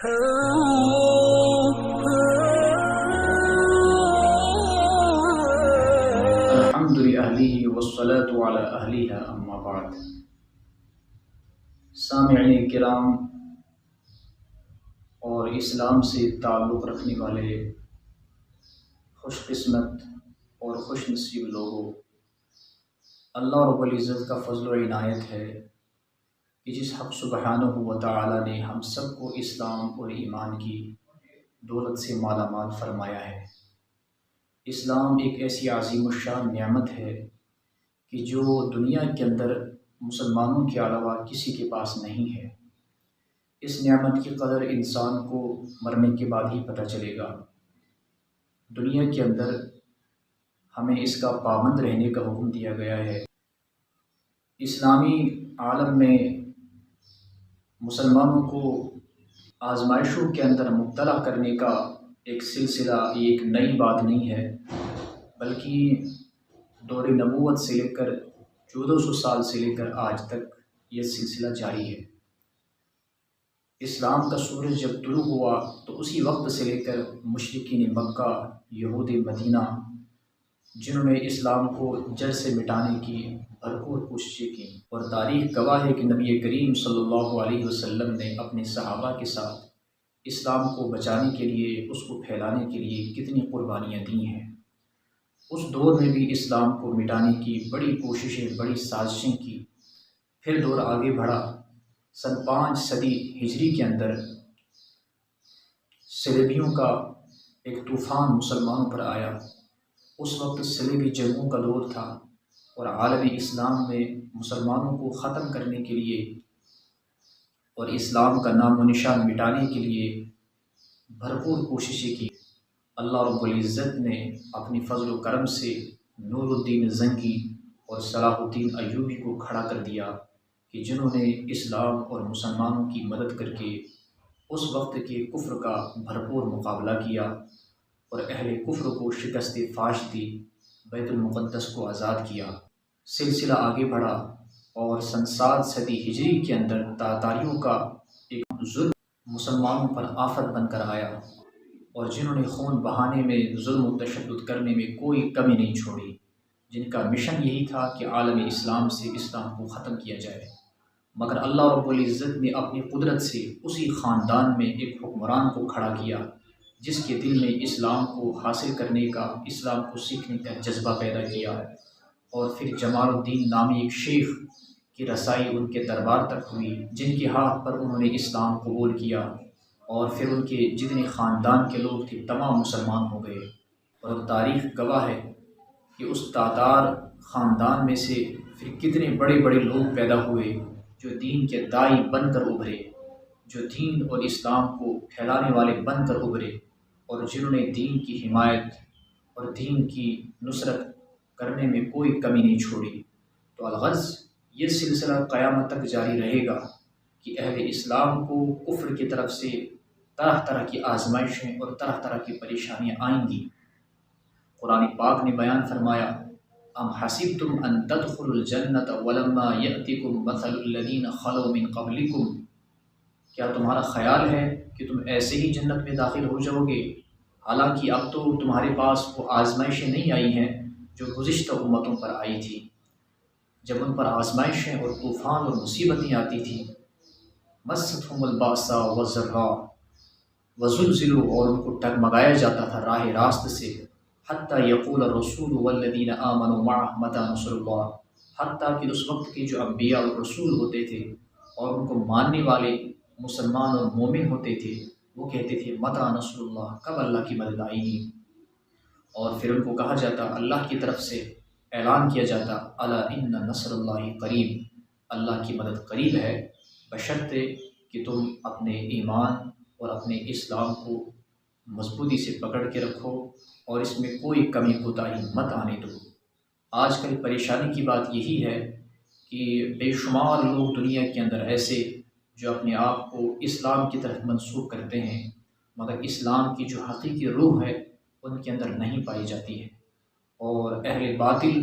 الحمد لأهله والصلاة على أهلها أما بعد. سامعین کرام اور اسلام سے تعلق رکھنے والے خوش قسمت اور خوش نصیب لوگوں، اللہ رب العزت کا فضل و عنایت ہے کہ جس حق سبحانہ و تعالی نے ہم سب کو اسلام اور ایمان کی دولت سے مالا مال فرمایا ہے۔ اسلام ایک ایسی عظیم الشان نعمت ہے کہ جو دنیا کے اندر مسلمانوں کے علاوہ کسی کے پاس نہیں ہے۔ اس نعمت کی قدر انسان کو مرنے کے بعد ہی پتہ چلے گا۔ دنیا کے اندر ہمیں اس کا پابند رہنے کا حکم دیا گیا ہے۔ اسلامی عالم میں مسلمانوں کو آزمائشوں کے اندر مبتلا کرنے کا ایک سلسلہ، یہ ایک نئی بات نہیں ہے، بلکہ دور نبوت سے لے کر 1400 سال سے لے کر آج تک یہ سلسلہ جاری ہے۔ اسلام کا سورج جب طلوع ہوا تو اسی وقت سے لے کر مشرکین مکہ، یہود مدینہ، جنہوں نے اسلام کو جڑ سے مٹانے کی بھرپور کوششیں کی، اور تاریخ گواہ ہے کہ نبی کریم صلی اللہ علیہ وسلم نے اپنے صحابہ کے ساتھ اسلام کو بچانے کے لیے، اس کو پھیلانے کے لیے کتنی قربانیاں دی ہیں۔ اس دور میں بھی اسلام کو مٹانے کی بڑی کوششیں، بڑی سازشیں کی۔ پھر دور آگے بڑھا، سن 5 صدی ہجری کے اندر صلیبیوں کا ایک طوفان مسلمانوں پر آیا۔ اس وقت صلیبی جنگوں کا دور تھا، اور عالم اسلام میں مسلمانوں کو ختم کرنے کے لیے اور اسلام کا نام و نشان مٹانے کے لیے بھرپور کوششیں کی۔ اللہ رب العزت نے اپنی فضل و کرم سے نور الدین زنگی اور صلاح الدین ایوبی کو کھڑا کر دیا کہ جنہوں نے اسلام اور مسلمانوں کی مدد کر کے اس وقت کے کفر کا بھرپور مقابلہ کیا اور اہل کفر کو شکست فاش دی، بیت المقدس کو آزاد کیا۔ سلسلہ آگے بڑھا، اور سن 7 صدی ہجری کے اندر تاتاریوں کا ایک ظلم مسلمانوں پر آفت بن کر آیا، اور جنہوں نے خون بہانے میں، ظلم و تشدد کرنے میں کوئی کمی نہیں چھوڑی، جن کا مشن یہی تھا کہ عالم اسلام سے اسلام کو ختم کیا جائے۔ مگر اللہ رب العزت نے اپنی قدرت سے اسی خاندان میں ایک حکمران کو کھڑا کیا جس کے دل میں اسلام کو حاصل کرنے کا، اسلام کو سیکھنے کا جذبہ پیدا کیا، اور پھر جمال الدین نامی ایک شیخ کی رسائی ان کے دربار تک ہوئی، جن کے ہاتھ پر انہوں نے اسلام قبول کیا، اور پھر ان کے جتنے خاندان کے لوگ تھے تمام مسلمان ہو گئے۔ اور تاریخ گواہ ہے کہ اس تاتار خاندان میں سے پھر کتنے بڑے بڑے لوگ پیدا ہوئے جو دین کے داعی بن کر ابھرے، جو دین اور اسلام کو پھیلانے والے بن کر ابھرے، اور جنہوں نے دین کی حمایت اور دین کی نصرت کرنے میں کوئی کمی نہیں چھوڑی۔ تو الغرض یہ سلسلہ قیامت تک جاری رہے گا کہ اہل اسلام کو کفر کی طرف سے طرح طرح کی آزمائشیں اور طرح طرح کی پریشانیاں آئیں گی۔ قرآن پاک نے بیان فرمایا، ام حسبتم ان تدخلوا الجنت ولما یأتکم مثل الذین خلوا من قبلکم، کیا تمہارا خیال ہے کہ تم ایسے ہی جنت میں داخل ہو جاؤ گے، حالانکہ اب تو تمہارے پاس وہ آزمائشیں نہیں آئی ہیں جو گزشتہ امتوں پر آئی تھی۔ جب ان پر آزمائشیں اور طوفان اور مصیبتیں آتی تھیں، مستہم الباساء والضراء وزلزلوا، اور ان کو ٹگمگایا جاتا تھا راہ راست سے، حتیٰ یقول الرسول والذین آمنوا معہ متی نصر اللہ، حتیٰ کہ اس وقت کے جو انبیاء اور رسول ہوتے تھے اور ان کو ماننے والے مسلمان اور مومن ہوتے تھے، وہ کہتے تھے متی نصر اللہ، کب اللہ کی مدد آئے گی؟ اور پھر ان کو کہا جاتا، اللہ کی طرف سے اعلان کیا جاتا، الا ان نصر اللہ قریب، اللہ کی مدد قریب ہے، بشرطے کہ تم اپنے ایمان اور اپنے اسلام کو مضبوطی سے پکڑ کے رکھو اور اس میں کوئی کمی کوتاہی مت آنے دو۔ آج کل پریشانی کی بات یہی ہے کہ بے شمار لوگ دنیا کے اندر ایسے جو اپنے آپ کو اسلام کی طرف منسوب کرتے ہیں، مگر اسلام کی جو حقیقی روح ہے ان کے اندر نہیں پائی جاتی ہے، اور اہل باطل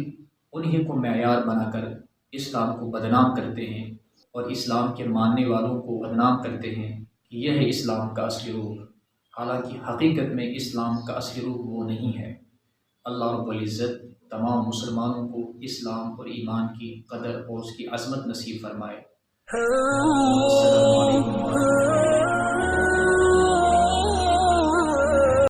انہیں کو معیار بنا کر اسلام کو بدنام کرتے ہیں، اور اسلام کے ماننے والوں کو بدنام کرتے ہیں یہ ہے اسلام کا اصلی روح، حالانکہ حقیقت میں اسلام کا اصلی روح وہ نہیں ہے۔ اللہ رب العزت تمام مسلمانوں کو اسلام اور ایمان کی قدر اور اس کی عظمت نصیب فرمائے۔